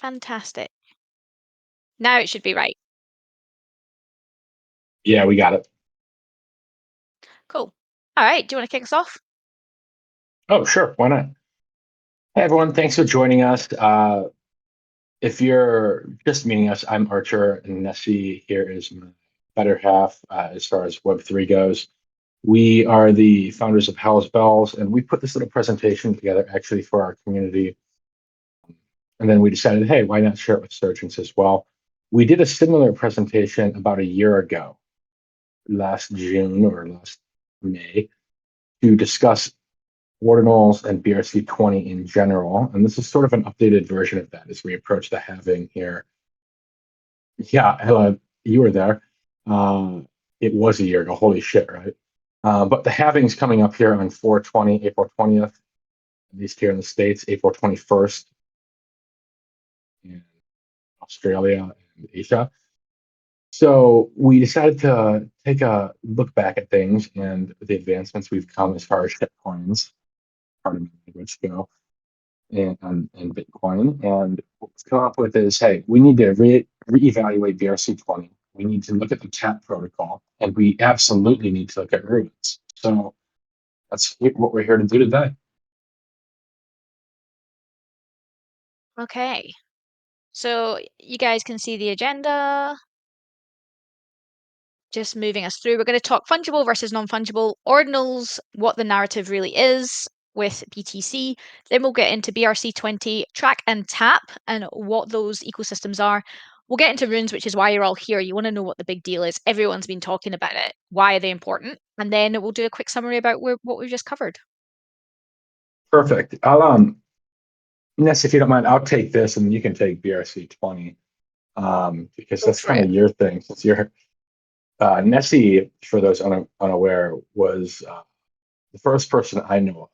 Fantastic. Now it should be right. Yeah, we got it. Cool. All right. Do you want to kick us off? Oh, sure. Why not? Hey, everyone. Thanks for joining us. If you're just meeting us, I'm Archer, and Nessie here is my better half as far as Web3 goes. We are the founders of Hell's Bells, and we put this little presentation together actually for our community. And then we decided, hey, why not share it with surgeons as well? We did a similar presentation about a year ago, last June or last May, to discuss Ordinals and BRC-20 in general. And this is sort of an updated version of that as we approach the halving here. Yeah, Ella, you were there. It was a year ago. Holy shit, right? But the halving's coming up here on 4/20, April 20th, at least here in the States, April 21st in Australia and Asia. So we decided to take a look back at things and the advancements we've come as far as shitcoins, pardon my language, go, and Bitcoin. And what we've come up with is, hey, we need to reevaluate BRC-20. We need to look at the chat protocol, and we absolutely need to look at runes. So that's what we're here to do today. Okay. So you guys can see the agenda. Just moving us through. We're going to talk fungible versus non-fungible, ordinals, what the narrative really is with BTC. Then we'll get into BRC-20, track and tap, and what those ecosystems are. We'll get into runes, which is why you're all here. You want to know what the big deal is. Everyone's been talking about it. Why are they important? And then we'll do a quick summary about what we've just covered. Perfect. Ness, if you don't mind, I'll take this, and you can take BRC-20 because Go that's for kind it. of your thing. Since you're Nessie, for those unaware, was the first person I know of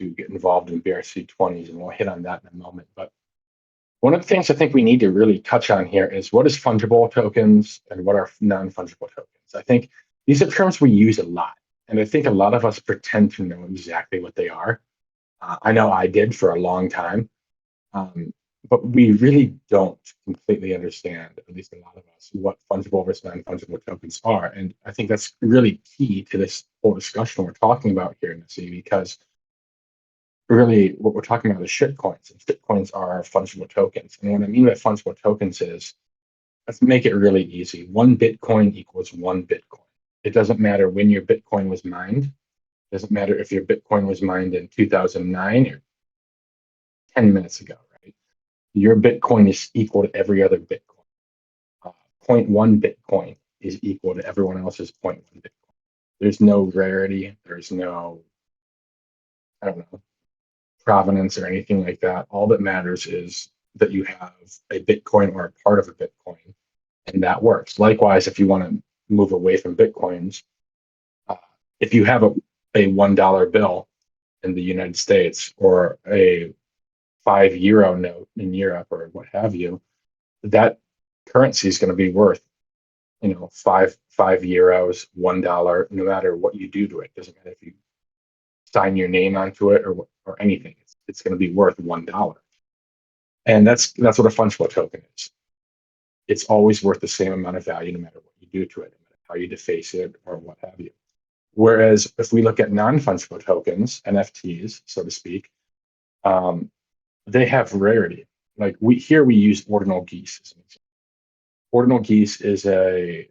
to get involved in BRC-20s, and we'll hit on that in a moment. But one of the things I think we need to really touch on here is what is fungible tokens and what are non-fungible tokens. I think these are terms we use a lot, and I think a lot of us pretend to know exactly what they are. I know I did for a long time, um, but we really don't completely understand, at least a lot of us, what fungible versus non-fungible tokens are. And I think that's really key to this whole discussion we're talking about here, Nassim, because really what we're talking about is shitcoins, and shitcoins are fungible tokens. And what I mean by fungible tokens is, let's make it really easy. One Bitcoin equals one Bitcoin. It doesn't matter when your Bitcoin was mined. It doesn't matter if your Bitcoin was mined in 2009 or 10 minutes ago, right? Your Bitcoin is equal to every other Bitcoin. 0.1 Bitcoin is equal to everyone else's 0.1 Bitcoin. There's no rarity. There's no, I don't know, provenance or anything like that. All that matters is that you have a Bitcoin or a part of a Bitcoin, and that works. Likewise, if you want to move away from Bitcoins, uh, if you have a $1 bill in the United States or a €5 note in Europe or what have you, that currency is going to be worth, five euros, $1, no matter what you do to it. Doesn't matter if you sign your name onto it or anything. It's going to be worth $1, and that's what a fungible token is. It's always worth the same amount of value, no matter what you do to it, no matter how you deface it or what have you. Whereas if we look at non-fungible tokens, NFTs, so to speak, they have rarity. Like we use ordinal geese as an example. Ordinal geese is a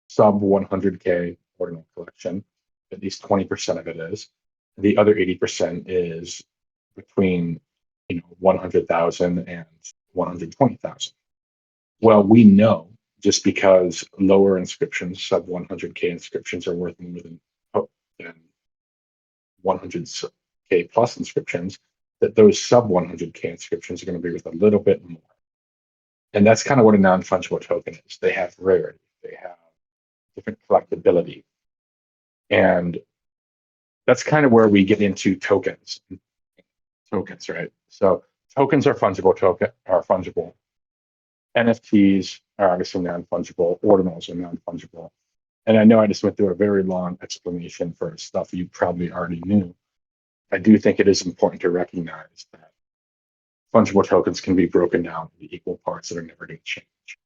sub 100K ordinal collection. At least 20% of it is. The other 80% is between 100,000 and 120,000. Well, we know just because lower inscriptions, sub 100K inscriptions, are worth more than 100K plus inscriptions, that those sub 100K inscriptions are going to be worth a little bit more. And that's kind of what a non-fungible token is. They have rarity, they have different collectability. And that's kind of where we get into tokens. Tokens, right? So tokens are fungible. NFTs are obviously non-fungible. Ordinals are non-fungible. And I know I just went through a very long explanation for stuff you probably already knew. I do think it is important to recognize that fungible tokens can be broken down into equal parts that are never going to change,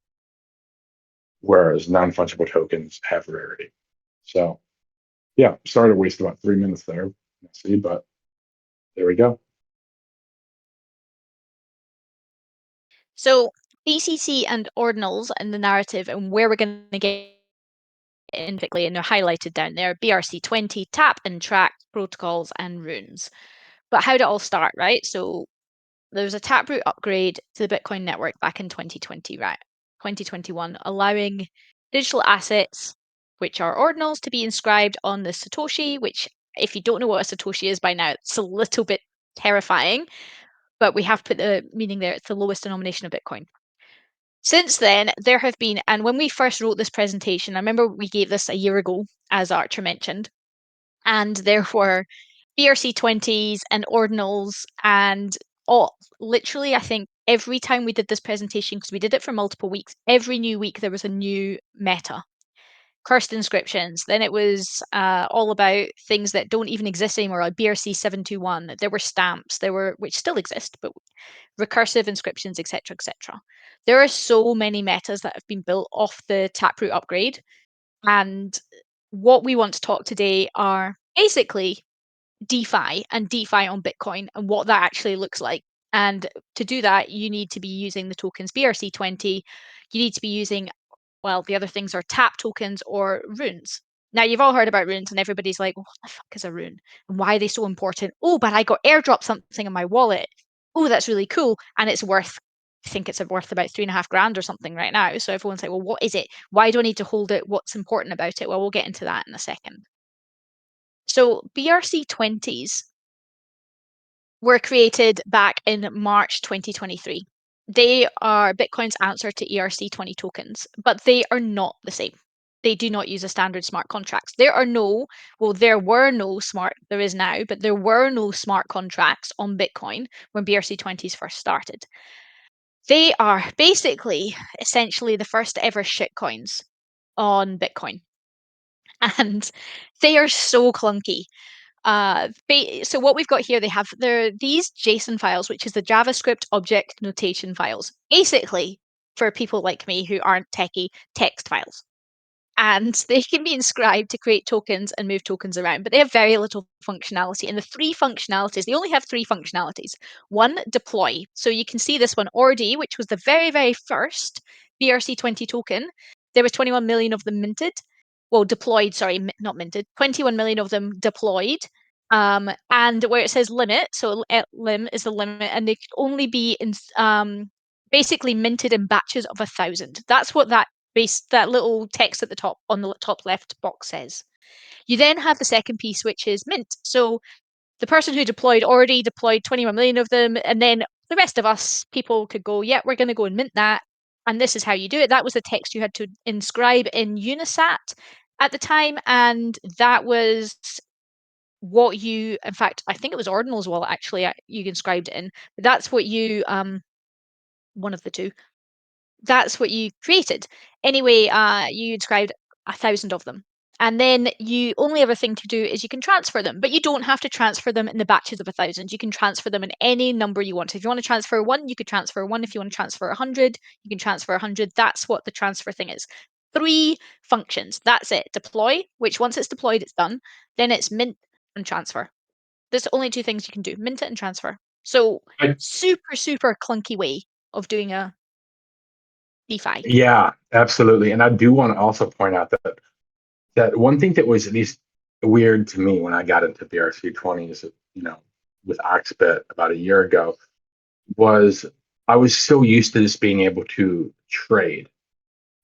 whereas non-fungible tokens have rarity. So yeah, sorry to waste about 3 minutes there, but there we go. So BCC and ordinals and the narrative and where we're going to get in quickly, and they're highlighted down there: BRC-20, tap and track, protocols, and runes. But how did it all start, right? So there was a taproot upgrade to the Bitcoin network back in 2020, right? 2021, allowing digital assets, which are ordinals, to be inscribed on the Satoshi, which, if you don't know what a Satoshi is by now, it's a little bit terrifying, but we have put the meaning there. It's the lowest denomination of Bitcoin. Since then, there have been, and when we first wrote this presentation, I remember we gave this a year ago, as Archer mentioned, and there were BRC-20s and ordinals and literally, I think every time we did this presentation, because we did it for multiple weeks, every new week there was a new meta. Cursed inscriptions. Then it was all about things that don't even exist anymore, like BRC-721. There were stamps, which still exist, but recursive inscriptions, etc., etc. There are so many metas that have been built off the Taproot upgrade, and what we want to talk today are basically DeFi and DeFi on Bitcoin and what that actually looks like. And to do that, you need to be using the tokens BRC-20. You need to be using, well, the other things are tap tokens or runes. Now, you've all heard about runes, and everybody's like, what the fuck is a rune? And why are they so important? Oh, but I got airdrop something in my wallet. Oh, that's really cool. And it's worth, I think it's worth about 3.5 grand or something right now. So everyone's like, well, what is it? Why do I need to hold it? What's important about it? Well, we'll get into that in a second. So BRC-20s were created back in March 2023. They are Bitcoin's answer to ERC20 tokens, but they are not the same. They do not use a standard smart contracts. There were no smart, there is now, but there were no smart contracts on Bitcoin when BRC-20s first started. They are basically, essentially, the first ever shitcoins on Bitcoin. And they are so clunky. So what we've got here, there these JSON files, which is the JavaScript object notation files, basically for people like me who aren't techie, text files. And they can be inscribed to create tokens and move tokens around, but they have very little functionality. And they only have three functionalities. One, deploy. So you can see this one, ORD, which was the very, very first BRC-20 token. There was 21 million of them minted. Well, deployed, sorry, not minted. 21 million of them deployed. And where it says limit, so lim is the limit, and they can only be basically minted in batches of 1,000. That's what that little text at the top on the top left box says. You then have the second piece, which is mint. So the person who already deployed 21 million of them, and then the rest of us people could go, yeah, we're going to go and mint that. And this is how you do it. That was the text you had to inscribe in UniSat at the time, and that was what you, in fact, I think it was Ordinals wallet actually you inscribed it in. But that's what you, one of the two, that's what you created. Anyway, you inscribed 1,000 of them. And then you only have a thing to do is you can transfer them, but you don't have to transfer them in the batches of 1,000. You can transfer them in any number you want. If you want to transfer one, you could transfer one. If you want to transfer 100, you can transfer 100. That's what the transfer thing is. 3 functions. That's it. Deploy, which once it's deployed, it's done. Then it's mint and transfer. There's the only 2 things you can do: mint it and transfer. So super, super clunky way of doing a DeFi. Yeah, absolutely. And I do want to also point out that one thing that was at least weird to me when I got into BRC-20s, with Oxbit about a year ago, was I was so used to just being able to trade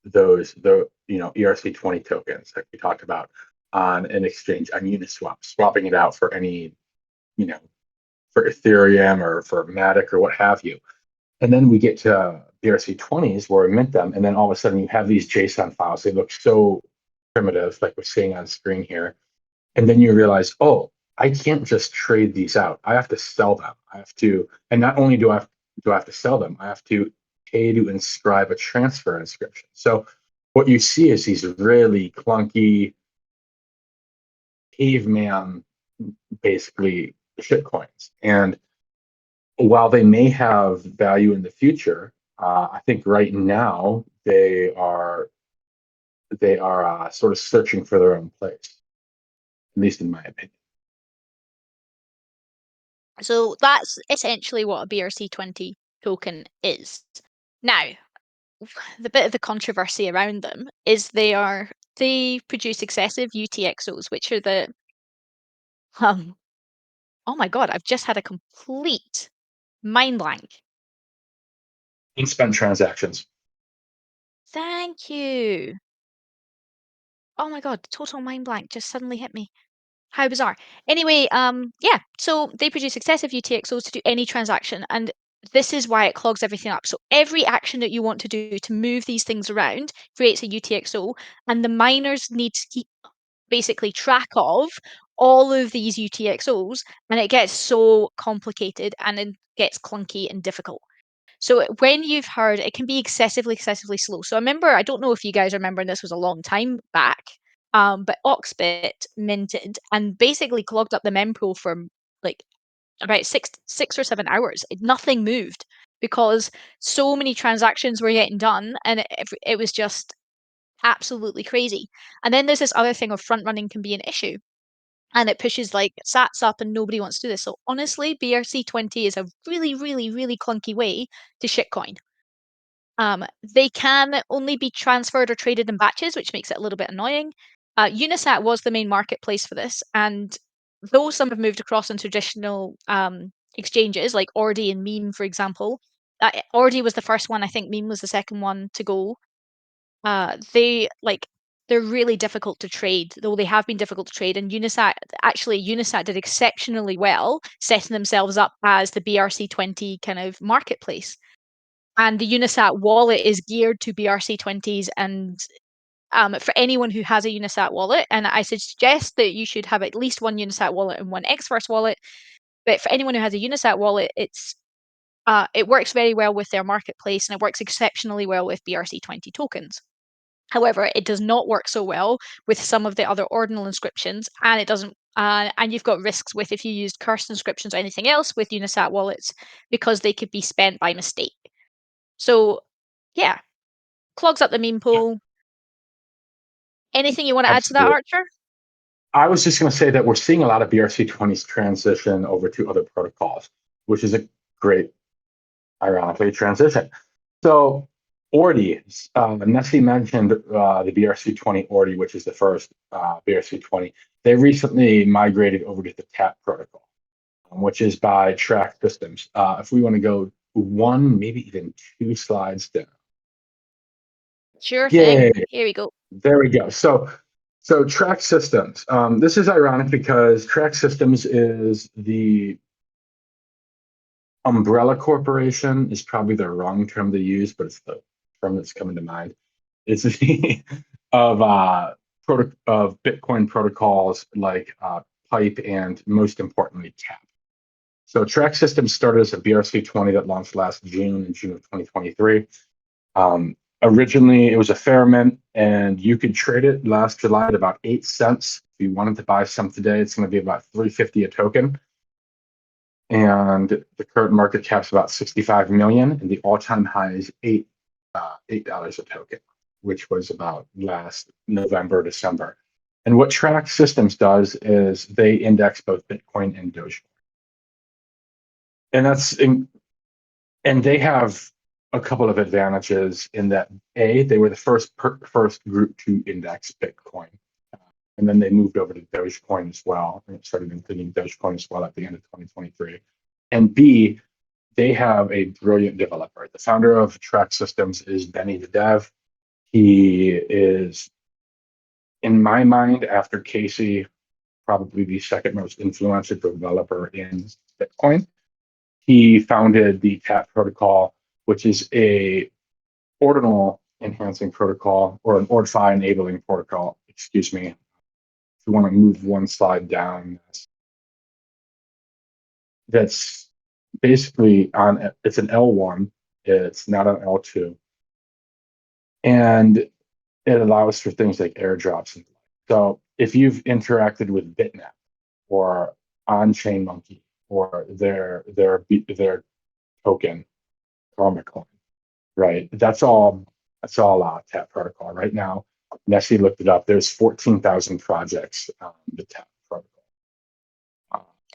the ERC-20 tokens like we talked about on an exchange on Uniswap, swapping it out for any, for Ethereum or for Matic or what have you. And then we get to BRC-20s where we mint them, and then all of a sudden you have these JSON files. They look so primitive, like we're seeing on screen here. And then you realize, oh, I can't just trade these out. I have to sell them. And not only do I have to sell them, I have to pay to inscribe a transfer inscription. So what you see is these really clunky caveman, basically, shitcoins. And while they may have value in the future, I think right now they are sort of searching for their own place, at least in my opinion. So that's essentially what a BRC-20 token is. Now, the bit of the controversy around them is they produce excessive UTXOs, which are the um oh my god, I've just had a complete mind blank. Unspent transactions. Thank you. Oh my god, total mind blank just suddenly hit me. How bizarre. Anyway, yeah, so they produce excessive UTXOs to do any transaction, and this is why it clogs everything up. So every action that you want to do to move these things around creates a UTXO, and the miners need to keep basically track of all of these UTXOs, and it gets so complicated and it gets clunky and difficult. So when you've heard it can be excessively slow. So I remember, I don't know if you guys remember, and this was a long time back, but Oxbit minted and basically clogged up the mempool for like about six or 7 hours. Nothing moved because so many transactions were getting done, and it was just absolutely crazy. And then there's this other thing of front running can be an issue. And it pushes like sats up and nobody wants to do this. So honestly, BRC-20 is a really clunky way to shitcoin. They can only be transferred or traded in batches, which makes it a little bit annoying. UniSat was the main marketplace for this, and though some have moved across on traditional exchanges like Ordi and Meme, for example, Ordi was the first one. I think Meme was the second one to go. They're really difficult to trade, though they have been difficult to trade. And Unisat did exceptionally well, setting themselves up as the BRC-20 kind of marketplace. And the Unisat wallet is geared to BRC-20s. And for anyone who has a Unisat wallet, and I suggest that you should have at least one Unisat wallet and one Xverse wallet. But for anyone who has a Unisat wallet, it works very well with their marketplace, and it works exceptionally well with BRC-20 tokens. However, it does not work so well with some of the other ordinal inscriptions, and it doesn't. And you've got risks with if you used cursed inscriptions or anything else with Unisat wallets because they could be spent by mistake. So, yeah, clogs up the meme pool. Anything you want to add to that, Absolutely. Archer? I was just going to say that we're seeing a lot of BRC-20s transition over to other protocols, which is a great, ironically, transition. So Ordi, Nessie mentioned the BRC-20 Ordi, which is the first BRC-20. They recently migrated over to the TAP protocol, which is by Track Systems. If we want to go one, maybe even two slides down. Sure thing. Yay, Here we go. there we go. So Track Systems. This is ironic because Track Systems is the umbrella corporation, is probably the wrong term to use, but it's the term that's coming to mind. It's the of Bitcoin protocols like Pipe and most importantly Tap. So Track Systems started as a BRC-20 that launched last June, in June of 2023. Originally, it was a Fairmint, and you could trade it last July at about 8 cents. If you wanted to buy some today, it's going to be about $3.50 a token. And the current market cap's about 65 million, and the all-time high is $8 a token, which was about last November, December. And what Track Systems does is they index both Bitcoin and Dogecoin. And they have a couple of advantages in that they were the first group to index Bitcoin, and then they moved over to Dogecoin as well, and started including Dogecoin as well at the end of 2023. And B, they have a brilliant developer. The founder of Track Systems is Benny the Dev. He is, in my mind, after Casey, probably the second most influential developer in Bitcoin. He founded the TAP protocol, which is a ordinal enhancing protocol, or an OrdFi enabling protocol, excuse me. If you want to move one slide down, that's basically it's an L1, it's not an L2. And it allows for things like airdrops. So if you've interacted with Bitnap or On-Chain Monkey or their token, Karma Coin, right? That's all tap protocol right now. Nessie looked it up. There's 14,000 projects on the tap protocol,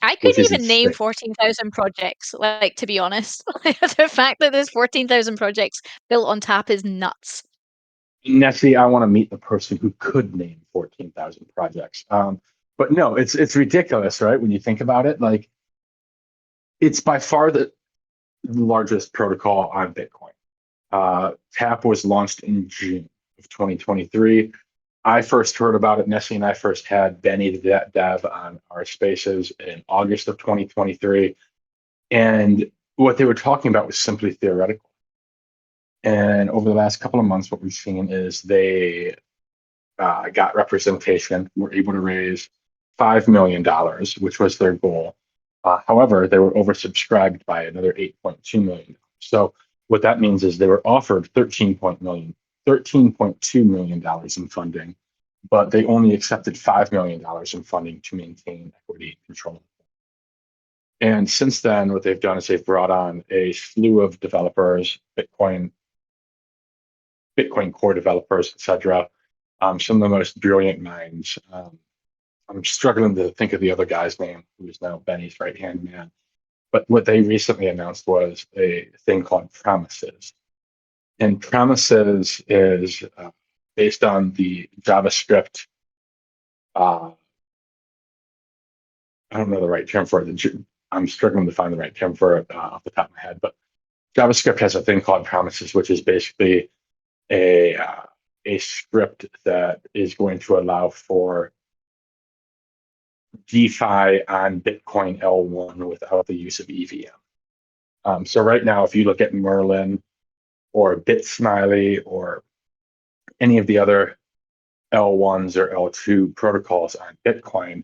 I which couldn't is even name insane. 14,000 projects, like, to be honest. The fact that there's 14,000 projects built on tap is nuts. Nessie, I want to meet the person who could name 14,000 projects. But no, it's ridiculous, right? When you think about it, like it's by far the largest protocol on Bitcoin. Tap was launched in June of 2023. I first heard about it. Nessie and I first had Benny the dev on our spaces in August of 2023. And what they were talking about was simply theoretical. And over the last couple of months, what we've seen is they got representation, were able to raise $5 million, which was their goal. However, they were oversubscribed by another $8.2 million. So what that means is they were offered $13.2 million in funding, but they only accepted $5 million in funding to maintain equity control. And since then, what they've done is they've brought on a slew of developers, Bitcoin core developers, etc. Some of the most brilliant minds. I'm struggling to think of the other guy's name, who is now Benny's right-hand man. But what they recently announced was a thing called Promises. And Promises is based on the JavaScript. I don't know the right term for it. I'm struggling to find the right term for it off the top of my head. But JavaScript has a thing called Promises, which is basically a script that is going to allow for DeFi on Bitcoin L1 without the use of EVM. So right now, if you look at Merlin or BitSmiley or any of the other L1s or L2 protocols on Bitcoin,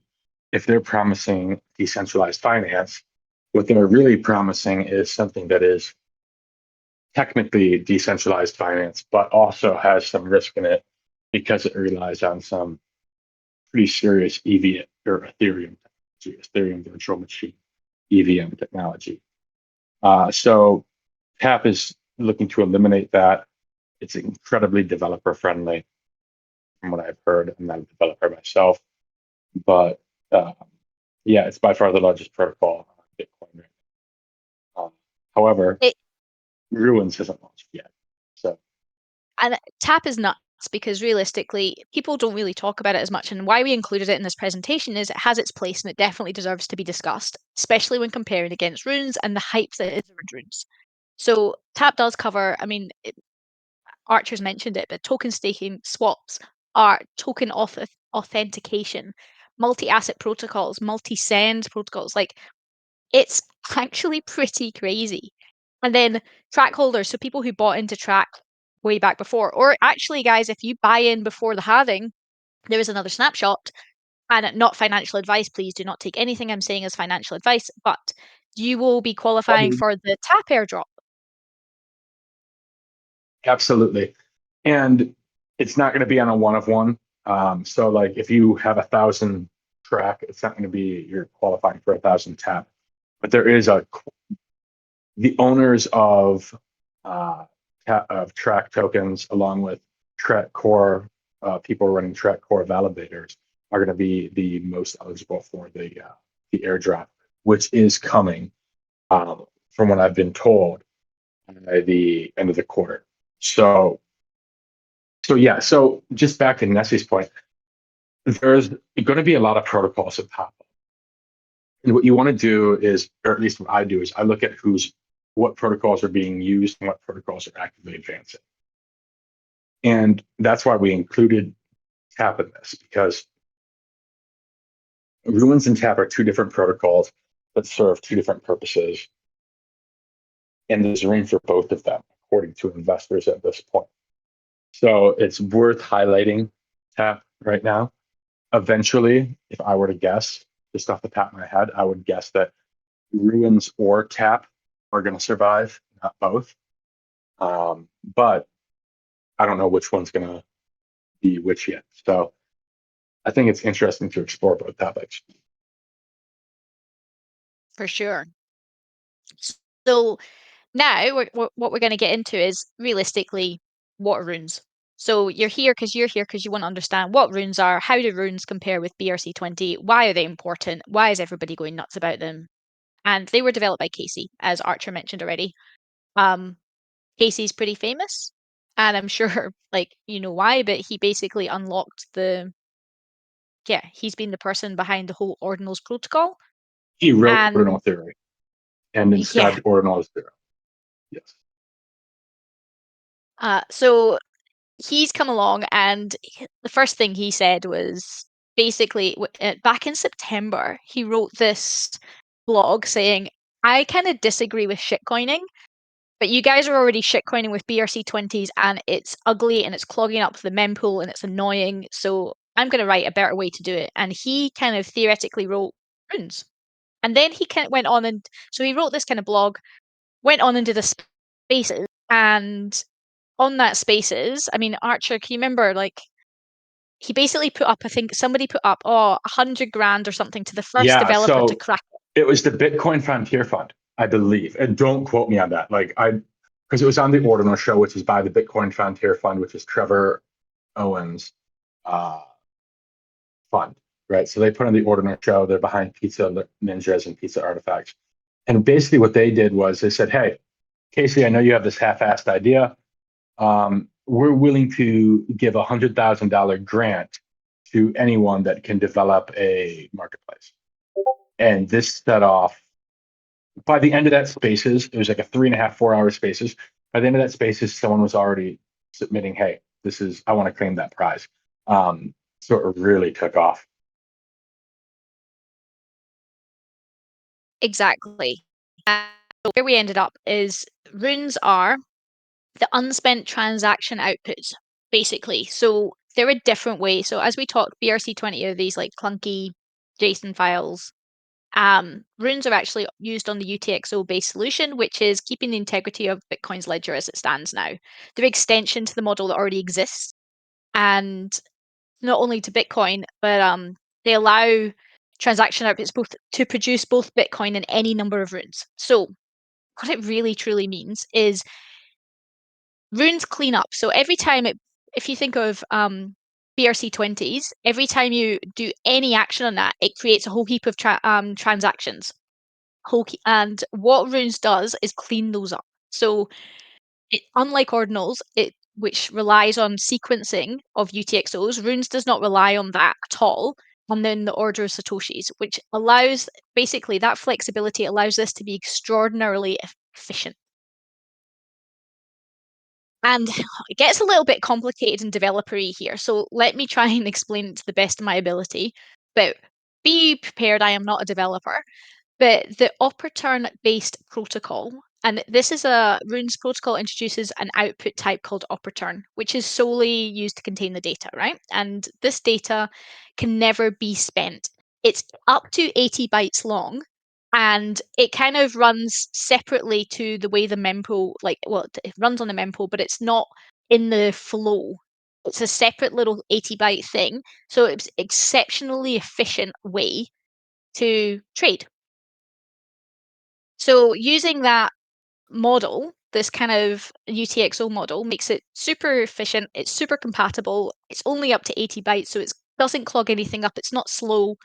if they're promising decentralized finance, what they're really promising is something that is technically decentralized finance, but also has some risk in it because it relies on some pretty serious EVM or Ethereum technology, Ethereum virtual machine, EVM technology. So Tap is looking to eliminate that. It's incredibly developer friendly, from what I've heard. I'm not a developer myself, but yeah, it's by far the largest protocol on Bitcoin right now. However, It, Ruins hasn't launched yet. So and tap is nuts because realistically, people don't really talk about it as much. And why we included it in this presentation is it has its place and it definitely deserves to be discussed, especially when comparing against runes and the hype that is around runes. So tap does cover, I mean, Archer's mentioned it, but token staking, swaps, are token authentication, multi-asset protocols, multi-send protocols. Like, it's actually pretty crazy. And then track holders, so people who bought into track way back before, or actually, guys, if you buy in before the halving, there is another snapshot. And not financial advice, please do not take anything I'm saying as financial advice, but you will be qualifying for the tap airdrop. absolutely. And it's not going to be on a one of one. So like if you have 1,000 track, it's not going to be you're qualifying for 1,000 tap. But there is the owners of track tokens along with track core people running track core validators are going to be the most eligible for the airdrop, which is coming from what I've been told by the end of the quarter. So yeah, so just back to Nessie's point, there's going to be a lot of protocols that pop up. And what you want to do is, or at least what I do, is I look at what protocols are being used and what protocols are actively advancing. And that's why we included Tap in this, because Ruins and Tap are two different protocols that serve two different purposes. And there's room for both of them, according to investors at this point. So it's worth highlighting Tap right now. Eventually, if I were to guess, just off the top of my head, I would guess that Ruins or Tap are going to survive, not both. But I don't know which one's going to be which yet. So I think it's interesting to explore both topics. For sure. So now what we're going to get into is realistically what are runes. So you're here because you want to understand what runes are, how do runes compare with BRC-20, why are they important, why is everybody going nuts about them? And they were developed by Casey, as Archer mentioned already. Um, Casey's pretty famous, and I'm sure like you know why, but he basically unlocked he's been the person behind the whole Ordinals protocol. He wrote And ordinal theory and yeah, inscribed ordinals zero. Yes. so he's come along, and the first thing he said was basically back in September, he wrote this blog saying, I kind of disagree with shitcoining, but you guys are already shitcoining with BRC-20s and it's ugly and it's clogging up the mempool and it's annoying. So I'm going to write a better way to do it. And he kind of theoretically wrote runes. And then he kind of went on and so he wrote this kind of blog, went on and did a spaces. And on that spaces, I mean, Archer, can you remember like he basically put up, I think somebody put up, 100 grand or something to the first Yeah. developer to So crack it. it was the Bitcoin Frontier Fund, I believe. And don't quote me on that. Because it was on the Ordinal show, which is by the Bitcoin Frontier Fund, which is Trevor Owen's fund, right? So they put on the Ordinal show. They're behind Pizza Ninjas and Pizza Artifacts. And basically what they did was they said, hey, Casey, I know you have this half-assed idea. We're willing to give $100,000 grant to anyone that can develop a marketplace. And this set off, by the end of that spaces, it was like a 3.5, 4 hour spaces. By the end of that spaces, someone was already submitting, hey, I want to claim that prize. So it really took off. Exactly. And where we ended up is runes are the unspent transaction outputs, basically. So they're a different way. So as we talked, BRC-20 are these like clunky JSON files. Runes are actually used on the UTXO-based solution, which is keeping the integrity of Bitcoin's ledger as it stands now. They're an extension to the model that already exists, and not only to Bitcoin, but they allow transaction outputs both to produce both Bitcoin and any number of runes. So what it really truly means is runes clean up. So every time if you think of BRC-20s, every time you do any action on that, it creates a whole heap of transactions. And what runes does is clean those up. So unlike ordinals, which relies on sequencing of UTXOs, runes does not rely on that at all. And then the order of Satoshis, which allows basically that flexibility allows this to be extraordinarily efficient. And it gets a little bit complicated and developer-y here. So let me try and explain it to the best of my ability. But be prepared, I am not a developer. But the operaturn-based protocol, and this is a Runes protocol introduces an output type called operaturn, which is solely used to contain the data, right? And this data can never be spent. It's up to 80 bytes long, and it kind of runs separately to the way the mempool, it runs on the mempool, but it's not in the flow. It's a separate little 80 byte thing. So it's exceptionally efficient way to trade. So using that model, this kind of UTXO model, makes it super efficient. It's super compatible. It's only up to 80 bytes, so it doesn't clog anything up. It's not slow.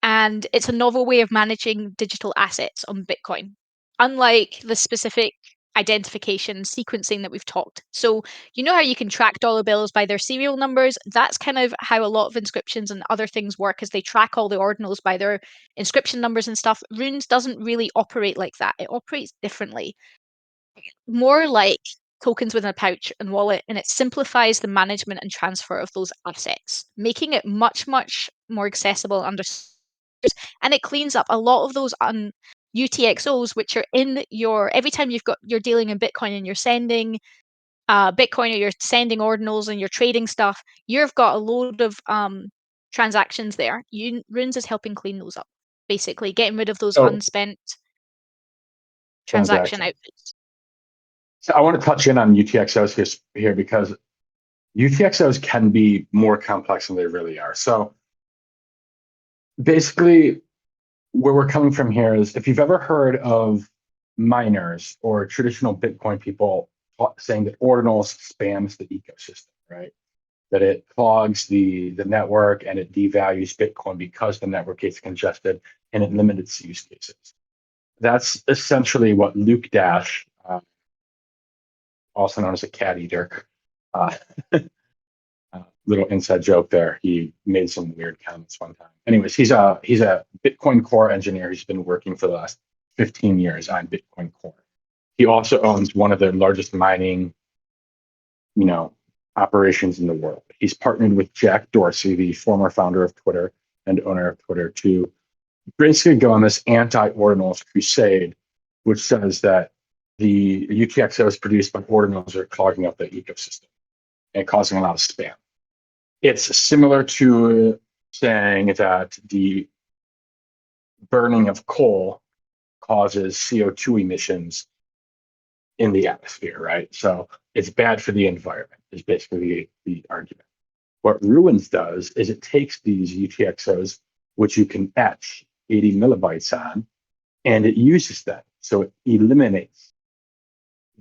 And it's a novel way of managing digital assets on Bitcoin, unlike the specific identification sequencing that we've talked. So you know how you can track dollar bills by their serial numbers? That's kind of how a lot of inscriptions and other things work, as they track all the ordinals by their inscription numbers and stuff. Runes doesn't really operate like that. It operates differently, more like tokens within a pouch and wallet, and it simplifies the management and transfer of those assets, making it much, much more accessible and understood. And it cleans up a lot of those UTXOs, which are in every time you're dealing in Bitcoin and you're sending Bitcoin or you're sending ordinals and you're trading stuff, you've got a load of transactions there. Runes is helping clean those up, basically getting rid of those So unspent transaction transaction. outputs. So I want to touch in on UTXOs here because UTXOs can be more complex than they really are. So basically, where we're coming from here is if you've ever heard of miners or traditional Bitcoin people saying that Ordinals spams the ecosystem, right? That it clogs the network and it devalues Bitcoin because the network gets congested and it limits use cases. That's essentially what Luke Dash, also known as a cat eater, uh, little inside joke there. He made some weird comments one time. Anyways, he's a Bitcoin Core engineer. He's been working for the last 15 years on Bitcoin Core. He also owns one of the largest mining, operations in the world. He's partnered with Jack Dorsey, the former founder of Twitter and owner of Twitter, to basically go on this anti-Ordinals crusade, which says that the UTXOs produced by Ordinals are clogging up the ecosystem and causing a lot of spam. It's similar to saying that the burning of coal causes CO2 emissions in the atmosphere, right? So it's bad for the environment, is basically the argument. What Ruins does is it takes these UTXOs, which you can etch 80 millibytes on, and it uses them. So it eliminates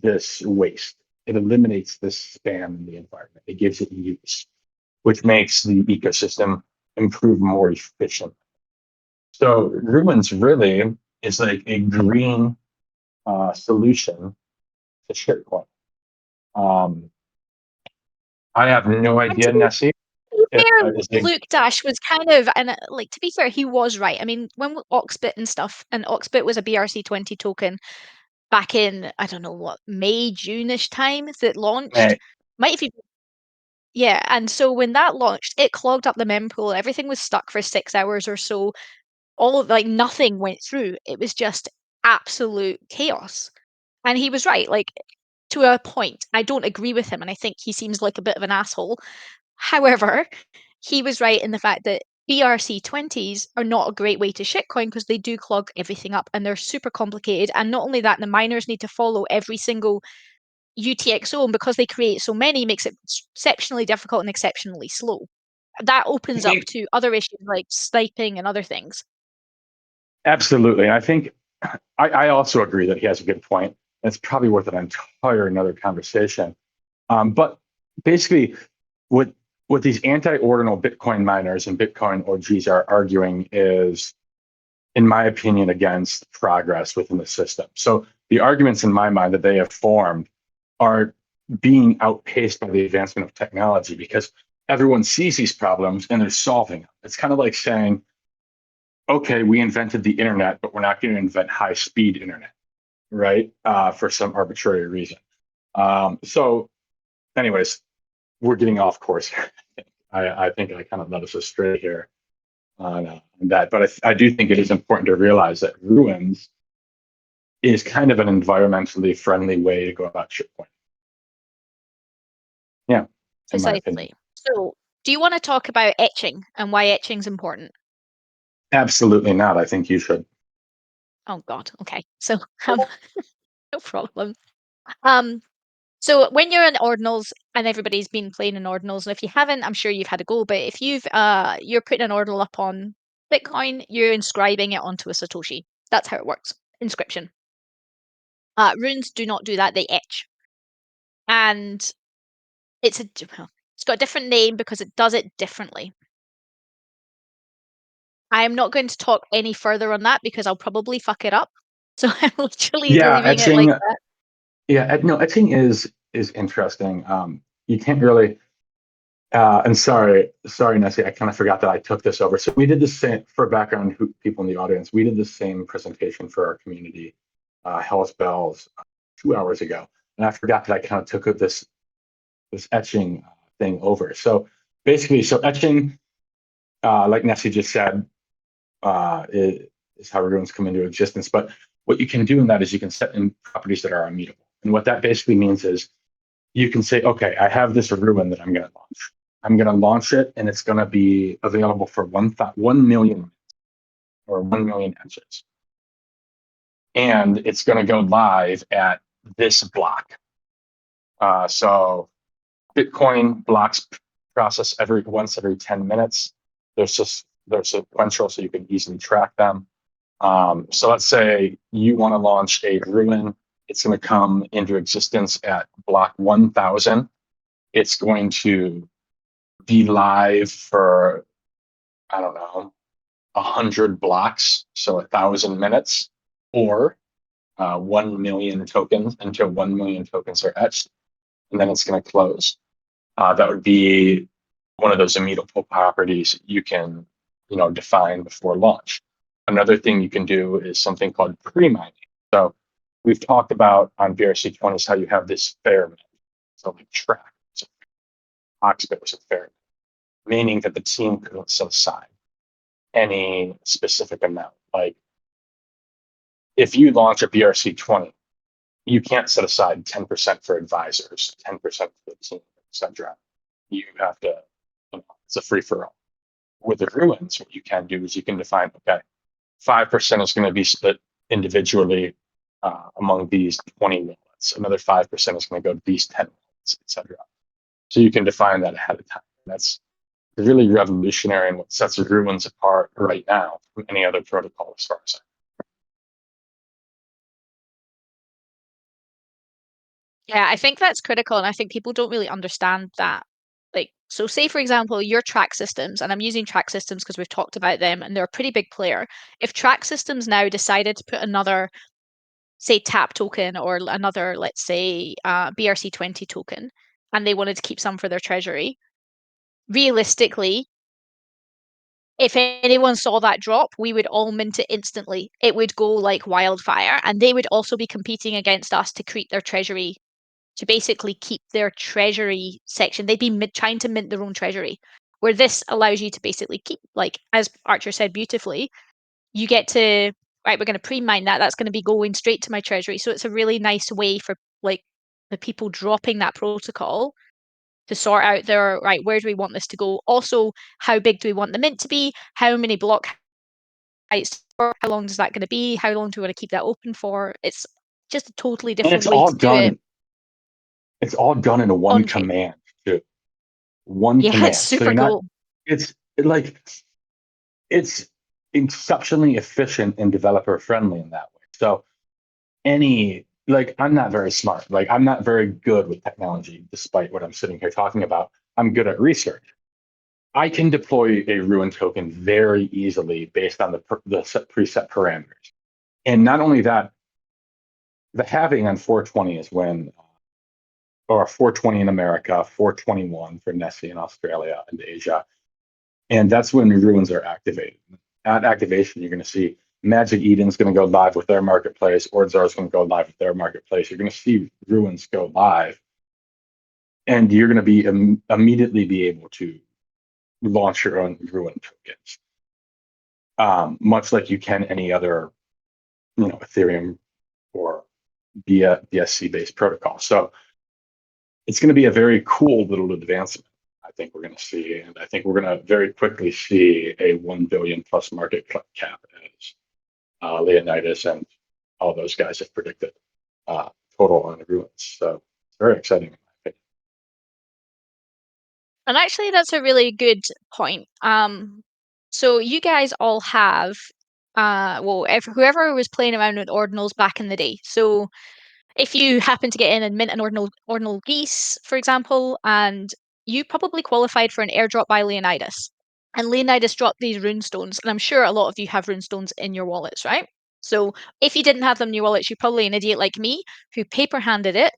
this waste. It eliminates this spam in the environment. It gives it use, which makes the ecosystem improve more efficiently. So Ruins really is like a green solution to shitcoin. I have no And to idea, be Nessie, if fair, is it, Luke Dash was kind of, and like to be fair, he was right. I mean, when Oxbit and stuff, and Oxbit was a BRC-20 token back in, I don't know what, May, June-ish time that launched. Might have even, yeah. And so when that launched, it clogged up the mempool. Everything was stuck for 6 hours or so. All of like nothing went through. It was just absolute chaos. And he was right, like to a point. I don't agree with him, and I think he seems like a bit of an asshole. However, he was right in the fact that BRC-20s are not a great way to shitcoin because they do clog everything up and they're super complicated. And not only that, the miners need to follow every single UTXO, and because they create so many, makes it exceptionally difficult and exceptionally slow. That I opens up think to other issues like sniping and other things. absolutely. And I think I also agree that he has a good point. It's probably worth an entire another conversation. But basically, what these anti-ordinal Bitcoin miners and Bitcoin OGs are arguing is, in my opinion, against progress within the system. So the arguments in my mind that they have formed are being outpaced by the advancement of technology because everyone sees these problems and they're solving them. It's kind of like saying, okay, we invented the internet, but we're not going to invent high-speed internet, right? For some arbitrary reason. So, anyways, we're getting off course. I think I kind of led us astray here on that, but I do think it is important to realize that Ruins is kind of an environmentally friendly way to go about shitcoin. Yeah, in my opinion. Precisely. So, do you want to talk about etching and why etching's important? Absolutely not. I think you should. Oh God. Okay. So, no problem. Um, so when you're in Ordinals and everybody's been playing in Ordinals, and if you haven't, I'm sure you've had a go. But if you're putting an Ordinal up on Bitcoin, you're inscribing it onto a Satoshi. That's how it works. Inscription. Runes do not do that; they etch, and it's got a different name because it does it differently. I am not going to talk any further on that because I'll probably fuck it up. So I'm literally Yeah, leaving it like etching. that. Yeah, no, etching is interesting. You can't really. And sorry, Nessie, I kind of forgot that I took this over. So we did the same for background people in the audience. We did the same presentation for our community, Hell's Bells, 2 hours ago, and I forgot that I kind of took this etching thing over. So basically, so etching, like Nessie just said, is how runes come into existence. But what you can do in that is you can set in properties that are immutable, and what that basically means is you can say, okay, I have this rune that I'm going to launch. I'm going to launch it, and it's going to be available for 1 million or 1 million etches. And it's going to go live at this block. So Bitcoin blocks process once every 10 minutes. They're sequential, so you can easily track them. So let's say you want to launch a ruin. It's going to come into existence at block 1000. It's going to be live for, I don't know, 100 blocks, so 1,000 minutes, or 1 million tokens until 1 million tokens are etched, and then it's going to close. That would be one of those immutable properties you can, define before launch. Another thing you can do is something called pre-mining. So we've talked about on BRC-20s how you have this fair mint, so like track, so Oxbit was a fair mint, meaning that the team couldn't set aside any specific amount. Like if you launch a BRC-20, you can't set aside 10% for advisors, 10% for the team, etc. You have to, it's a free for all. With the ruins, what you can do is you can define, okay, 5% is going to be split individually among these 20 wallets. Another 5% is going to go to these 10 wallets, etc. So you can define that ahead of time. That's really revolutionary and what sets the ruins apart right now from any other protocol as far as Yeah, I think that's critical, and I think people don't really understand that. Like, so say for example, your track systems, and I'm using track systems because we've talked about them, and they're a pretty big player. If track systems now decided to put another, say, tap token or another, let's say, BRC20 token, and they wanted to keep some for their treasury, realistically, if anyone saw that drop, we would all mint it instantly. It would go like wildfire, and they would also be competing against us to create their treasury, to basically keep their treasury section. They'd be trying to mint their own treasury, where this allows you to basically keep, like, as Archer said beautifully, you get to, right, we're going to pre-mine that. That's going to be going straight to my treasury. So it's a really nice way for, like, the people dropping that protocol to sort out their, right, where do we want this to go? Also, how big do we want the mint to be? How many block heights? How long is that going to be? How long do we want to keep that open for? It's just a totally and it's different way all to do it done. It's all done in a one on chain. command too. One Yeah, it's command. So super you're not. cool. It's like it's exceptionally efficient and developer friendly in that way. So I'm not very smart. Like I'm not very good with technology, despite what I'm sitting here talking about. I'm good at research. I can deploy a ruin token very easily based on the preset parameters. And not only that, the halving on 420 is when, or 420 in America, 421 for Nessie in Australia and Asia. And that's when ruins are activated. At activation, you're going to see Magic Eden's going to go live with their marketplace. Ordzar is going to go live with their marketplace. You're going to see ruins go live, and you're going to be immediately be able to launch your own ruin tokens, much like you can any other, Ethereum or BSC based protocol. So it's going to be a very cool little advancement. I think we're going to see, and I think we're going to very quickly see a 1 billion plus market cap as Leonidas and all those guys have predicted total on ruins. So it's very exciting in my opinion. And actually, that's a really good point. So you guys all have, well, whoever was playing around with ordinals back in the day. So if you happen to get in and mint an ordinal geese, for example, and you probably qualified for an airdrop by Leonidas, and Leonidas dropped these runestones, and I'm sure a lot of you have runestones in your wallets, right? So if you didn't have them in your wallets, you're probably an idiot like me who paper handed it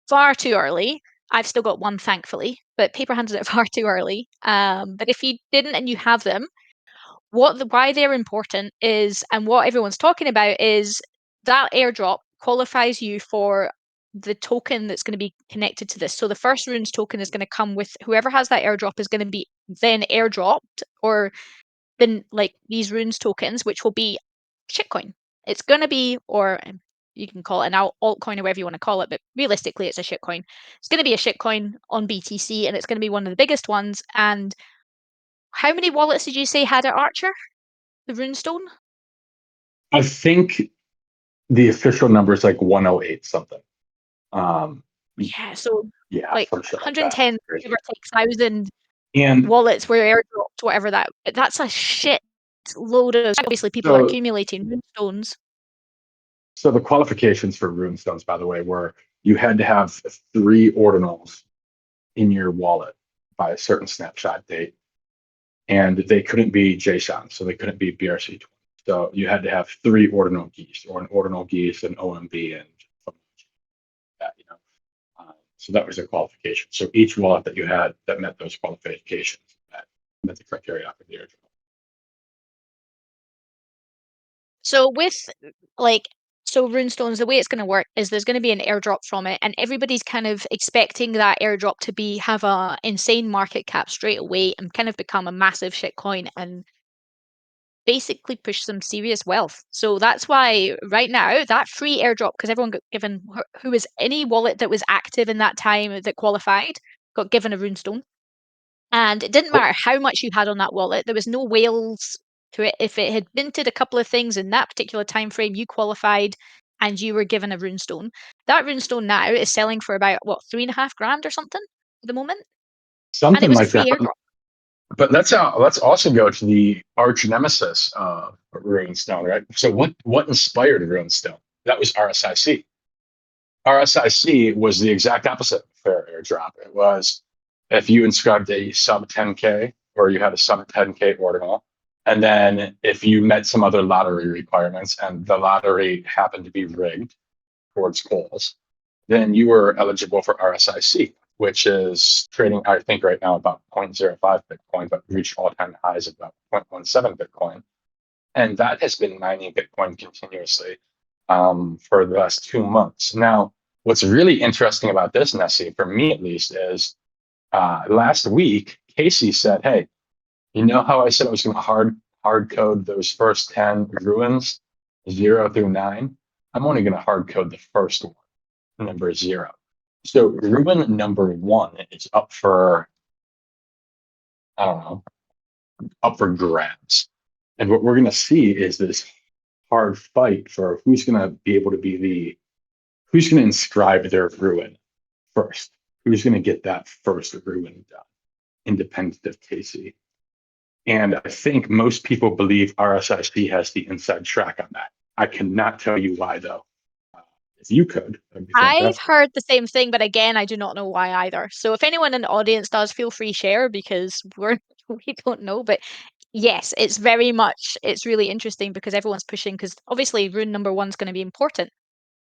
far too early. I've still got one, thankfully, but paper handed it far too early. But if you didn't and you have them, why they're important is, and what everyone's talking about is, that airdrop qualifies you for the token that's going to be connected to this. So the first runes token is going to come with whoever has that airdrop is going to be then airdropped, or then like these runes tokens, which will be shitcoin. It's going to be, or you can call it an altcoin or whatever you want to call it, but realistically, it's a shitcoin. It's going to be a shitcoin on BTC, and it's going to be one of the biggest ones. And how many wallets did you say had it, Archer? The runestone? I think the official number is like 108 something. Um, Yeah, so yeah, like some shit like that. 110, give Crazy. or take, thousand And wallets were airdropped, whatever that's a shit load of, obviously people are accumulating runestones. So the qualifications for Runestones, by the way, were you had to have 3 ordinals in your wallet by a certain snapshot date, and they couldn't be JSON, so they couldn't be BRC20. So you had to have 3 ordinal geese, or an ordinal geese, an OMB, and that, so that was a qualification. So each wallet that you had that met those qualifications met the criteria for the airdrop. So with Runestones, the way it's going to work is there's going to be an airdrop from it, and everybody's kind of expecting that airdrop to have a insane market cap straight away and kind of become a massive shitcoin and basically push some serious wealth. So that's why right now that free airdrop, because everyone got given who was any wallet that was active in that time that qualified got given a runestone. And it didn't matter how much you had on that wallet. There was no whales to it. If it had minted a couple of things in that particular time frame, you qualified and you were given a runestone. That runestone now is selling for about what, $3.5 grand or something at the moment. And it Something was a like that. free airdrop. But let's also go to the arch nemesis of Runestone, right? So what inspired Runestone? That was RSIC. RSIC was the exact opposite of fair airdrop. It was if you inscribed a sub 10K or you had a sub 10K ordinal, and then if you met some other lottery requirements and the lottery happened to be rigged towards goals, then you were eligible for RSIC, which is trading, I think, right now about 0.05 Bitcoin, but reached all-time highs of about 0.17 Bitcoin. And that has been mining Bitcoin continuously for the last 2 months. Now, what's really interesting about this, Nessie, for me at least, is last week, Casey said, hey, you know how I said I was going to hard code those first 10 ruins, 0 through 9? I'm only going to hard code the first one, number 0. So ruin number 1 is up for, I don't know, up for grabs. And what we're going to see is this hard fight for who's going to be able to be who's going to inscribe their ruin first. Who's going to get that first ruin done, independent of Casey. And I think most people believe RSIC has the inside track on that. I cannot tell you why, though. If you could, that'd be fantastic. I've heard the same thing, but again, I do not know why either. So if anyone in the audience does, feel free share because we don't know. But yes, it's really interesting because everyone's pushing because obviously rune number 1 is going to be important.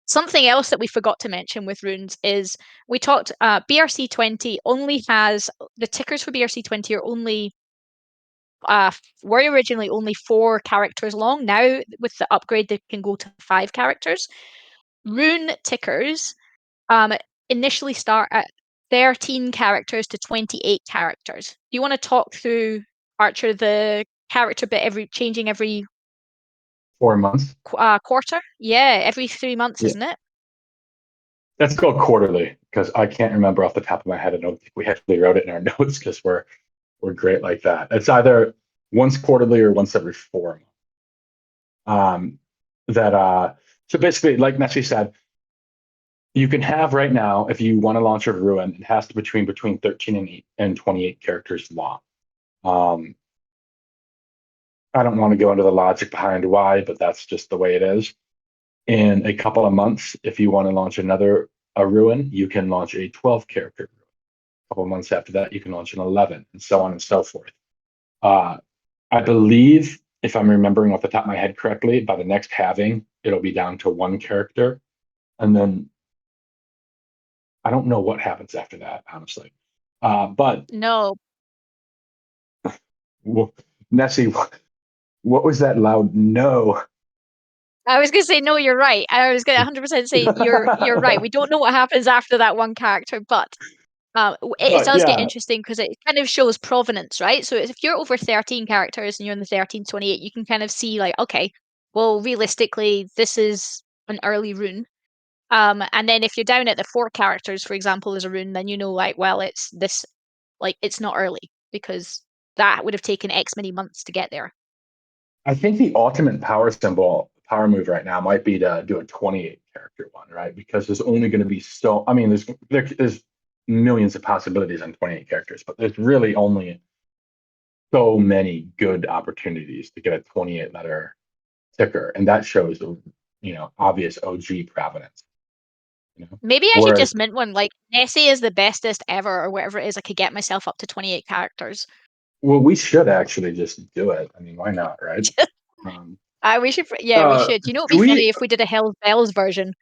Something else that we forgot to mention with runes is we talked BRC20 only has the tickers for BRC20 are only were originally only 4 characters long. Now with the upgrade they can go to 5 characters. Rune tickers initially start at 13 characters to 28 characters. Do you want to talk through, Archer, the character bit changing every 4 months? Quarter? Yeah, every 3 months, Yeah. isn't it? That's called quarterly because I can't remember off the top of my head. I don't think we actually wrote it in our notes because we're great like that. It's either once quarterly or once every 4 months. So basically, like Nessie said, you can have right now, if you want to launch a ruin, it has to be between 13 and 28 characters long. I don't want to go into the logic behind why, but that's just the way it is. In a couple of months, if you want to launch a ruin, you can launch a 12 character ruin. A couple of months after that, you can launch an 11, and so on and so forth. I believe, if I'm remembering off the top of my head correctly, by the next halving, it'll be down to 1 character. And then I don't know what happens after that, honestly. But no. Nessie, what was that loud no? I was going to say, no, you're right. I was going to 100% say you're right. We don't know what happens after that 1 character, but it does get interesting because it kind of shows provenance, right? So if you're over 13 characters and you're in the 13 to 28, you can kind of see like, okay, well, realistically, this is an early rune. And then if you're down at the 4 characters, for example, as a rune, then you know, like, well, it's this, like, it's not early because that would have taken X many months to get there. I think the ultimate power move right now might be to do a 28 character one, right? Because there's only going to be there's millions of possibilities on 28 characters, but there's really only so many good opportunities to get a 28 letter ticker, and that shows obvious OG provenance. Maybe I should Whereas, just mint one. Like Nessie is the bestest ever, or whatever it is. I could get myself up to 28 characters. well, we should actually just do it. I mean, why not, right? Um, We should. Yeah, we should. You know, it'd do be we? funny if we did a Hell's Bells version,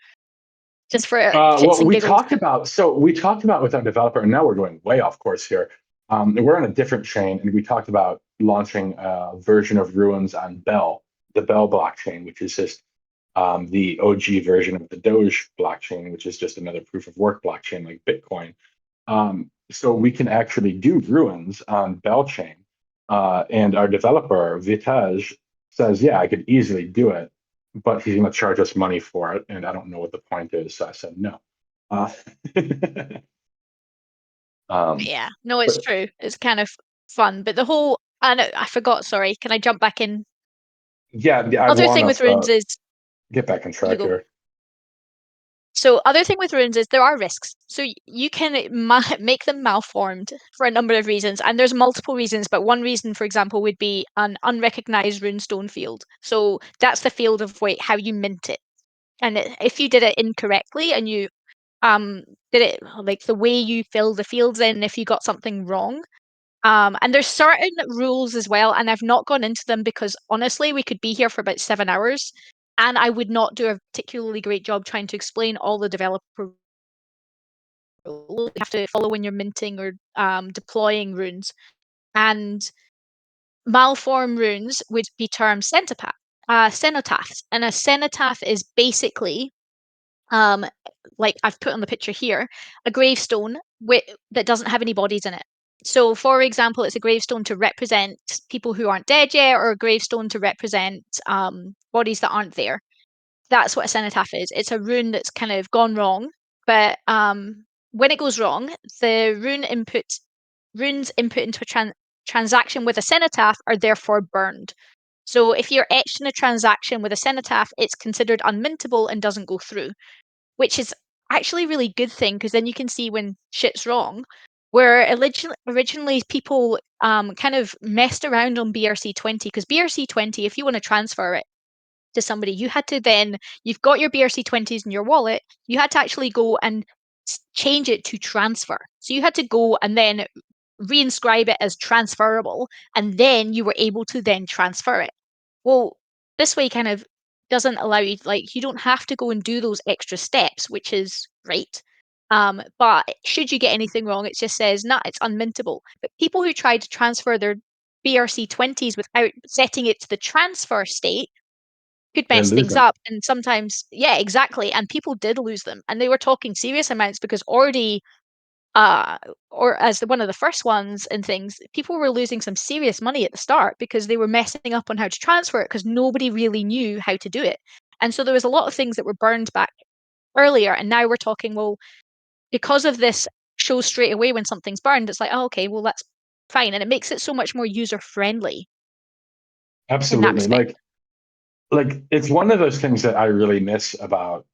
just for shits Well, and we giggles. talked about with our developer, and now we're going way off course here. We're on a different chain, and we talked about launching a version of Ruins on Bell, the Bell blockchain, which is just the OG version of the Doge blockchain, which is just another proof of work blockchain like Bitcoin. So we can actually do Ruins on Bell chain, and our developer Vitej says, "Yeah, I could easily do it, but he's going to charge us money for it, and I don't know what the point is." So I said no. Uh, Yeah, no, it's but true. It's kind of fun, but the whole. I forgot. Sorry. Can I jump back in? yeah, I Other want thing us with to runes is get back on you track go. here. So other thing with runes is there are risks. So you can make them malformed for a number of reasons, and there's multiple reasons. But one reason, for example, would be an unrecognized runestone field. So that's the field of how you mint it. And if you did it incorrectly and you did it like the way you fill the fields in, if you got something wrong, and there's certain rules as well, and I've not gone into them because honestly, we could be here for about 7 hours, and I would not do a particularly great job trying to explain all the developer rules you have to follow when you're minting or deploying runes. And malform runes would be termed cenotaphs, and a cenotaph is basically um, like I've put on the picture here, a gravestone that doesn't have any bodies in it. So, for example, it's a gravestone to represent people who aren't dead yet, or a gravestone to represent bodies that aren't there. That's what a cenotaph is. It's a rune that's kind of gone wrong, but when it goes wrong, the runes input into a transaction with a cenotaph are therefore burned. So, if you're etched in a transaction with a cenotaph, it's considered unmintable and doesn't go through, which is actually a really good thing because then you can see when shit's wrong. Where originally people kind of messed around on BRC20 because BRC20, if you want to transfer it to somebody, you've got your BRC20s in your wallet, you had to actually go and change it to transfer. So you had to go and then reinscribe it as transferable, and then you were able to then transfer it. Well, this way kind of doesn't allow you, like, you don't have to go and do those extra steps, which is great. But should you get anything wrong, it just says, nah, it's unmintable. But people who tried to transfer their BRC20s without setting it to the transfer state could They mess lose things them. up. And sometimes, yeah, exactly. And people did lose them. And they were talking serious amounts because already uh, or as one of the first ones and things, people were losing some serious money at the start because they were messing up on how to transfer it because nobody really knew how to do it. And so there was a lot of things that were burned back earlier. And now we're talking, well, because of this shows straight away when something's burned, it's like, oh, okay, well, that's fine. And it makes it so much more user friendly in that Absolutely. respect. Like it's one of those things that I really miss about.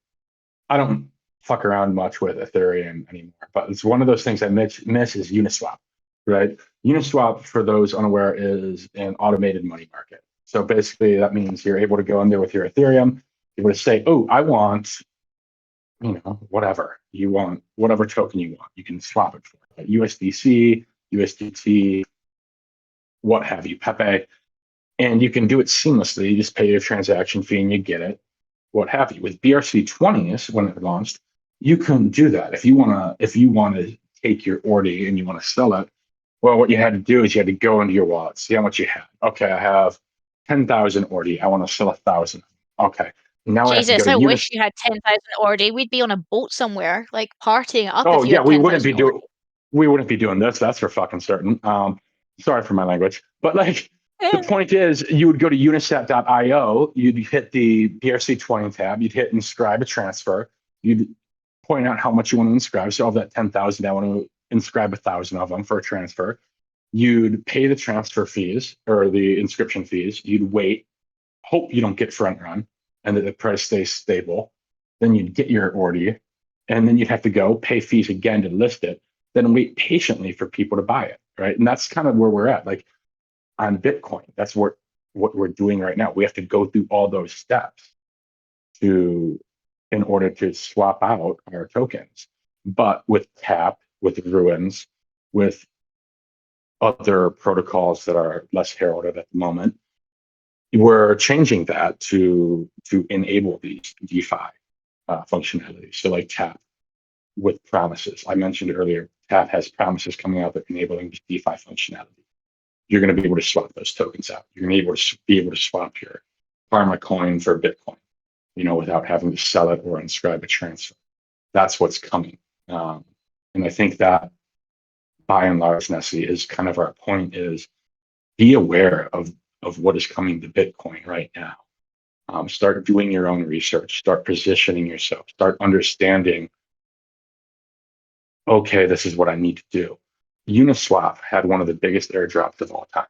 I don't fuck around much with Ethereum anymore, but it's one of those things I miss is Uniswap, right? Uniswap, for those unaware, is an automated money market. So basically, that means you're able to go in there with your Ethereum. You're able to say, "Oh, I want, whatever you want, whatever token you want. You can swap it for USDC, USDT, what have you, Pepe, and you can do it seamlessly. You just pay your transaction fee and you get it, what have you. With BRC20s, when it launched, you couldn't do that. If you want to take your ordi and you want to sell it, well, what you had to do is you had to go into your wallet, see how much you had. Okay, I have 10,000 ordi. I want to sell 1,000. Okay, now I have to go Jesus, to I wish Unis. you had 10,000 already. We'd be on a boat somewhere, like partying it up Oh if you yeah, had 10,000 already. we wouldn't be doing this. That's for fucking certain. Sorry for my language, but like the point is, you would go to unisat.io, you'd hit the BRC20 tab, you'd hit inscribe a transfer, you'd point out how much you want to inscribe. So of that 10,000, I want to inscribe 1,000 of them for a transfer. You'd pay the transfer fees or the inscription fees. You'd wait, hope you don't get front run, and that the price stays stable. Then you'd get your order, and then you'd have to go pay fees again to list it. Then wait patiently for people to buy it, right? And that's kind of where we're at. Like on Bitcoin. That's what we're doing right now. We have to go through all those steps in order to swap out our tokens. But with Tap, with Ruins, with other protocols that are less heralded at the moment, we're changing that to enable these DeFi functionalities. So like Tap with promises. I mentioned earlier, Tap has promises coming out that enabling DeFi functionality. You're going to be able to swap those tokens out. You're going to be able to swap your Karma coin for Bitcoin, without having to sell it or inscribe a transfer. That's what's coming. And I think that by and large, Nessie, is kind of our point, is be aware of what is coming to Bitcoin right now. Start doing your own research, start positioning yourself, start understanding, okay, this is what I need to do. Uniswap had one of the biggest airdrops of all time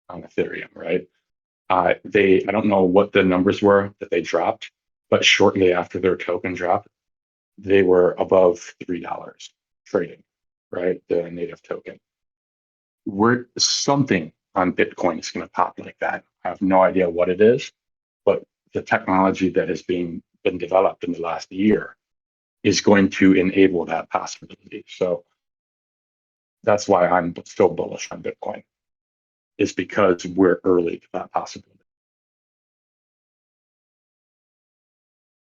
on Ethereum, right? I don't know what the numbers were that they dropped, but shortly after their token dropped, they were above $3 trading, right? The native token. Something on Bitcoin is going to pop like that. I have no idea what it is, but the technology that has been developed in the last year is going to enable that possibility. So that's why I'm still bullish on Bitcoin, is because we're early to that possibility.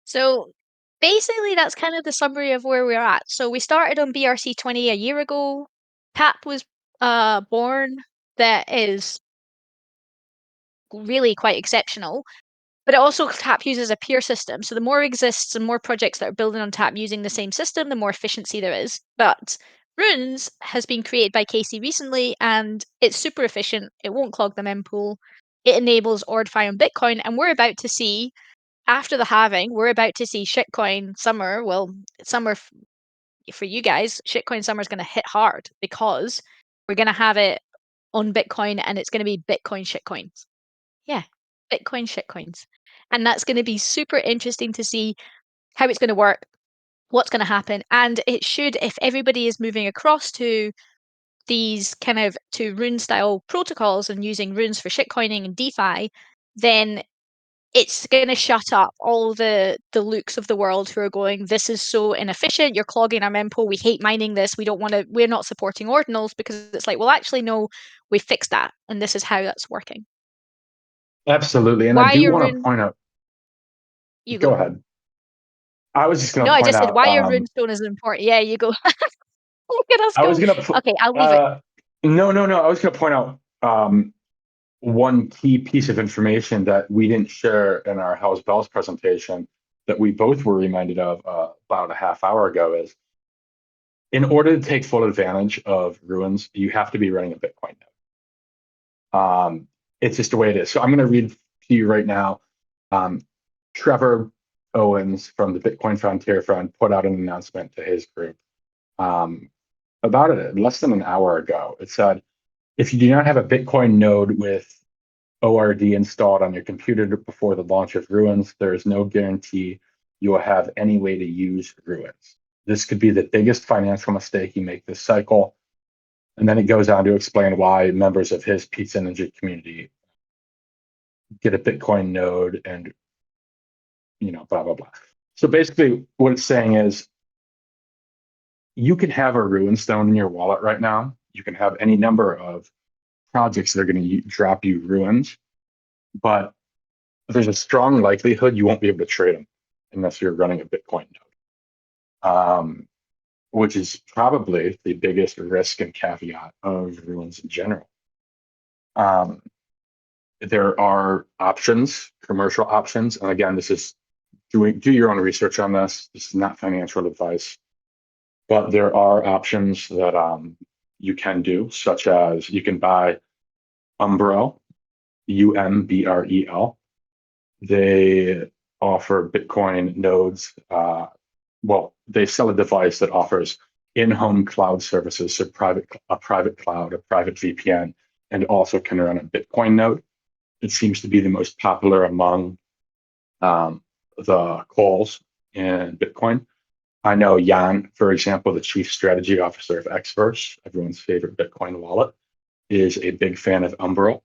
So basically, that's kind of the summary of where we're at. So we started on BRC-20 a year ago. TAP was born. That is really quite exceptional. But it also, TAP uses a peer system. So the more exists and more projects that are building on TAP using the same system, the more efficiency there is. But Runes has been created by Casey recently, and it's super efficient. It won't clog the mempool. It enables OrdFi on Bitcoin, and we're about to see, after the halving, we're about to see shitcoin summer. Well, summer for you guys, shitcoin summer is going to hit hard because we're going to have it on Bitcoin, and it's going to be Bitcoin shitcoins. Yeah, Bitcoin shitcoins. And that's going to be super interesting to see how it's going to work, what's going to happen. And it should, if everybody is moving across to these kind of to rune style protocols and using runes for shitcoining and DeFi, then it's going to shut up all the Lukes of the world who are going, this is so inefficient, you're clogging our mempool, we hate mining this, we're not supporting ordinals, because it's like, well, actually, no, we fixed that, and this is how that's working. Absolutely. And I Why do your want to rune? point out, You go go. ahead. I was just going No, to I point just said out, why your runestone is important. Yeah, you go. Look at us I was go. going to, Okay, I'll leave it. no. I was going to point out one key piece of information that we didn't share in our House Bells presentation that we both were reminded of about a half hour ago is, in order to take full advantage of Ruins, you have to be running a Bitcoin node. It's just the way it is. So I'm going to read to you right now. Trevor Owens from the Bitcoin Frontier Fund put out an announcement to his group about it less than an hour ago. It said, if you do not have a Bitcoin node with ORD installed on your computer before the launch of Ruins, there is no guarantee you will have any way to use Ruins. This could be the biggest financial mistake you make this cycle. And then it goes on to explain why members of his Pizza Ninja community get a Bitcoin node and, blah, blah, blah. So basically what it's saying is, you can have a Runestone in your wallet right now. You can have any number of projects that are going to drop you Ruins, but there's a strong likelihood you won't be able to trade them unless you're running a Bitcoin node, which is probably the biggest risk and caveat of Ruins in general. There are options, commercial options, and again, this is do your own research on this. This is not financial advice, but there are options that you can do, such as you can buy Umbrel, UMBREL. They offer Bitcoin nodes. They sell a device that offers in-home cloud services, so a private cloud, a private VPN, and also can run a Bitcoin node. It seems to be the most popular among the calls in Bitcoin. I know Jan, for example, the chief strategy officer of Xverse, everyone's favorite Bitcoin wallet, is a big fan of Umbrel.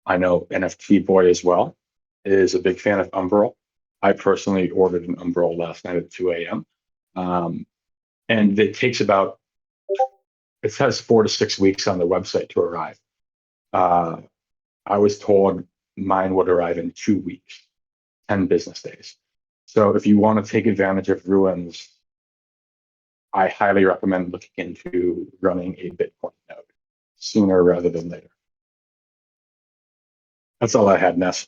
I know NFT Boy as well is a big fan of Umbrel. I personally ordered an Umbrel last night at 2 a.m. And it takes about, it says 4 to 6 weeks on the website to arrive. I was told mine would arrive in 2 weeks, 10 business days. So if you want to take advantage of Ruins, I highly recommend looking into running a Bitcoin node sooner rather than later. That's all I had, Ness.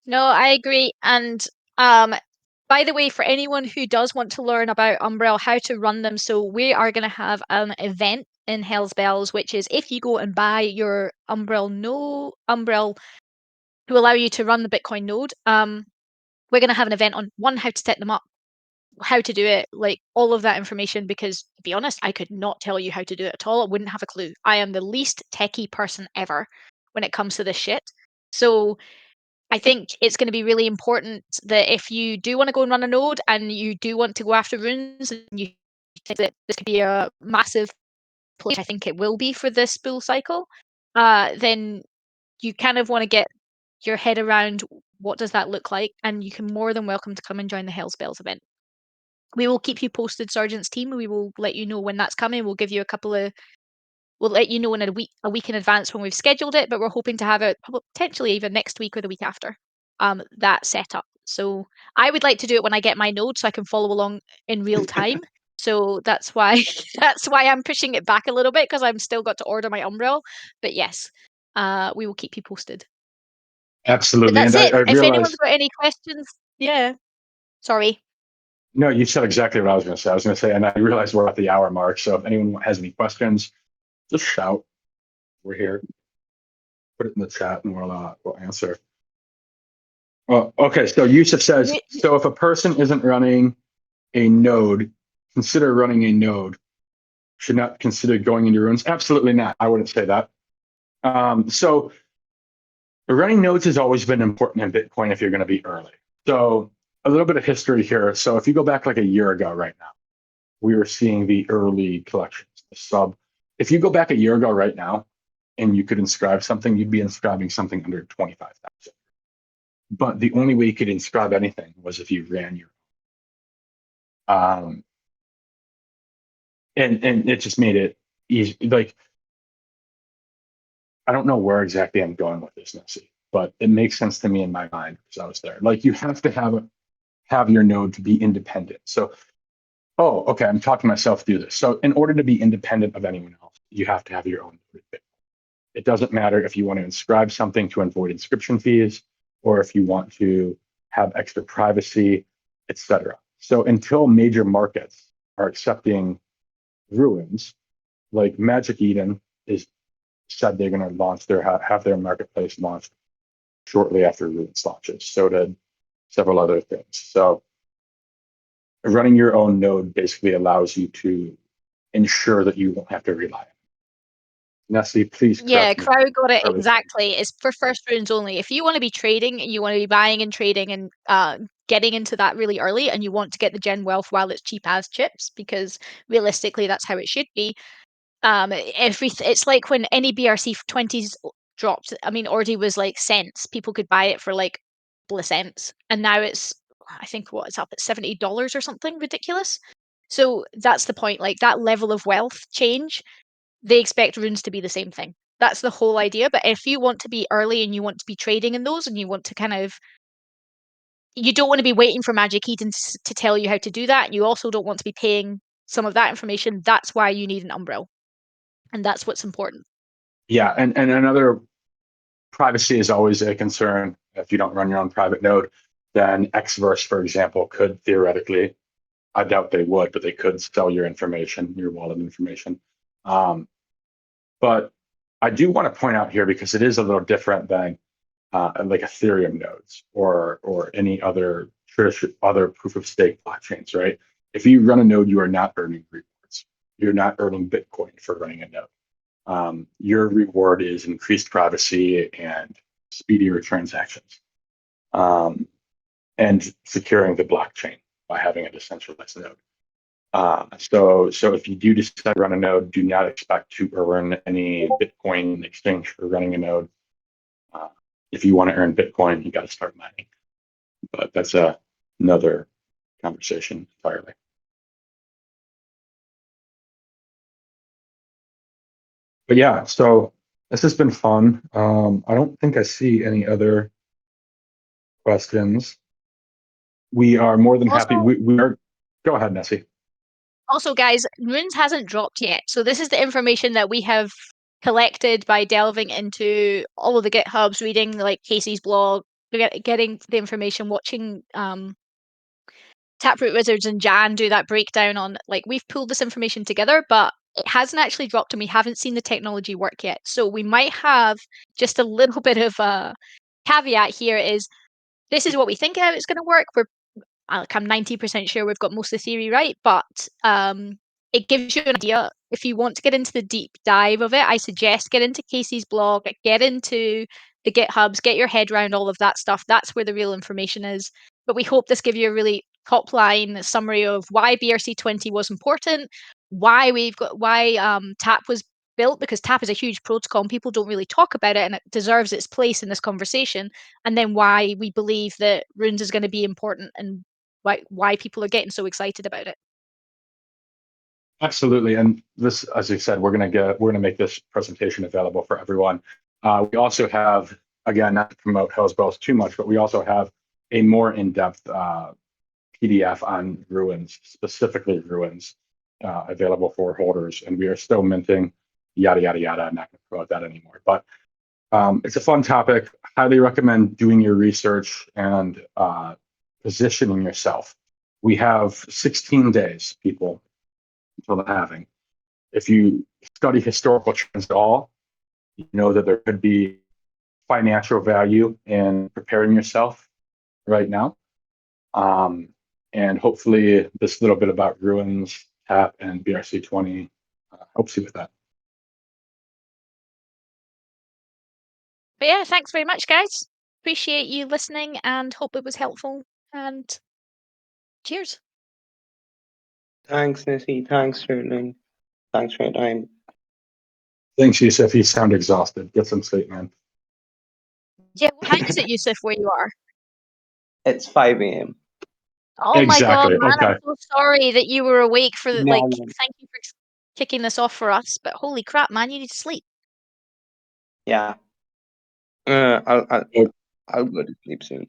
No, I agree. And by the way, for anyone who does want to learn about Umbrel, how to run them, so we are going to have an event in Hell's Bells, which is if you go and buy your Umbrel to allow you to run the Bitcoin node, we're going to have an event on one, how to set them up, how to do it, like all of that information, because to be honest, I could not tell you how to do it at all. I wouldn't have a clue. I am the least techie person ever when it comes to this shit. So I think it's going to be really important that if you do want to go and run a node and you do want to go after runes and you think that this could be a massive place, I think it will be for this bull cycle, then you kind of want to get your head around what does that look like, and you can more than welcome to come and join the Hell's Bells event. We will keep you posted, Sergeant's team. We will let you know when that's coming. We'll give you we'll let you know in a week in advance when we've scheduled it, but we're hoping to have it potentially even next week or the week after. That setup. So I would like to do it when I get my node so I can follow along in real time. So that's why I'm pushing it back a little bit, because I've still got to order my Umbrel. But yes, we will keep you posted. But Absolutely. that's And I it. If anyone's realized, got any questions, yeah. Sorry. no, you said exactly what I was going to say. I was going to say, and I realized we're at the hour mark. So if anyone has any questions, just shout. We're here. Put it in the chat and we'll answer. Oh, okay. So Yusuf says, so if a person isn't running a node, consider running a node. Should not consider going into ruins. Absolutely not. I wouldn't say that. So running nodes has always been important in Bitcoin if you're going to be early. So a little bit of history here. So if you go back like a year ago right now, we were seeing the early collections, the sub. If you go back a year ago right now and you could inscribe something, you'd be inscribing something under 25,000. But the only way you could inscribe anything was if you ran your and it just made it easy. Like, I don't know where exactly I'm going with this, Nessie, but it makes sense to me in my mind because I was there. Like, you have to have your node to be independent. So, oh, okay, I'm talking myself through this. So in order to be independent of anyone else, you have to have your own node. It doesn't matter if you want to inscribe something to avoid inscription fees, or if you want to have extra privacy, etc. So until major markets are accepting ruins, like Magic Eden is said they're going to launch have their marketplace launched shortly after ruins launches. So did several other things. So running your own node basically allows you to ensure that you won't have to rely on it. Nessie, please Yeah, correct me. Crow got it Early thing. exactly. It's for first runes only. If you want to be trading, you want to be buying and trading and getting into that really early, and you want to get the gen wealth while it's cheap as chips, because realistically, that's how it should be. It's like when any BRC-20s dropped. I mean, Ordi was like cents. People could buy it for like a couple of cents, and now it's, I think, what, it's up at $70 or something ridiculous. So that's the point. Like, that level of wealth change, they expect runes to be the same thing. That's the whole idea. But if you want to be early and you want to be trading in those, and you want to you don't want to be waiting for Magic Eden to tell you how to do that. You also don't want to be paying some of that information. That's why you need an Umbrel. And that's what's important. Yeah, and another, privacy is always a concern. If you don't run your own private node, then Xverse, for example, could theoretically, I doubt they would, but they could sell your information, your wallet information. But I do want to point out here, because it is a little different than like Ethereum nodes or any other other proof of stake blockchains, right? If you run a node, you are not earning rewards. You're not earning Bitcoin for running a node. Your reward is increased privacy and speedier transactions, and securing the blockchain by having a decentralized node. So if you do decide to run a node, do not expect to earn any Bitcoin in exchange for running a node. If you want to earn Bitcoin, you got to start mining. But that's another conversation entirely. But yeah, so this has been fun. I don't think I see any other questions. We are more than happy. Also, We are. Go ahead, Nessie. Also, guys, Runes hasn't dropped yet. So this is the information that we have collected by delving into all of the GitHubs, reading like Casey's blog, getting the information, watching Taproot Wizards and Jan do that breakdown on like we've pulled this information together, but it hasn't actually dropped and we haven't seen the technology work yet. So we might have just a little bit of a caveat here is this is what we think how it's going to work. I'm 90% sure we've got most of the theory right, but it gives you an idea. If you want to get into the deep dive of it, I suggest get into Casey's blog, get into the GitHubs, get your head around all of that stuff. That's where the real information is. But we hope this gives you a really top line summary of why BRC-20 was important, why TAP was built, because TAP is a huge protocol and people don't really talk about it and it deserves its place in this conversation, and then why we believe that Runes is going to be important and why people are getting so excited about it. Absolutely, and this, as you said, we're gonna make this presentation available for everyone. We also have, again, not to promote Hell's Bells too much, but we also have a more in-depth PDF on Ruins, specifically Ruins, available for holders, and we are still minting. Yada yada yada. I'm not going to promote that anymore, but it's a fun topic. Highly recommend doing your research and positioning yourself. We have 16 days, people, until the halving. If you study historical trends at all, you know that there could be financial value in preparing yourself right now. And hopefully this little bit about Ruins, TAP, and BRC-20 helps you with that. But yeah, thanks very much, guys. Appreciate you listening and hope it was helpful. And cheers. Thanks, Nessie. Thanks, Sterling. Thanks for your time. Thanks, Yusuf. You sound exhausted. Get some sleep, man. Yeah, what time is it, Yusuf, where you are? It's 5 a.m. Oh my god, Exactly. man, Okay. I'm so sorry that you were awake for No, no. thank you for kicking this off for us, but holy crap, man, you need to sleep. Yeah. I'll go to sleep soon.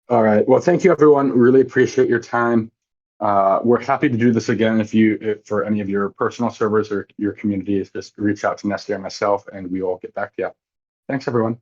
All right. Well, thank you, everyone. Really appreciate your time. We're happy to do this again. If for any of your personal servers or your communities, just reach out to Nestor and myself, and we will get back to you. Thanks, everyone.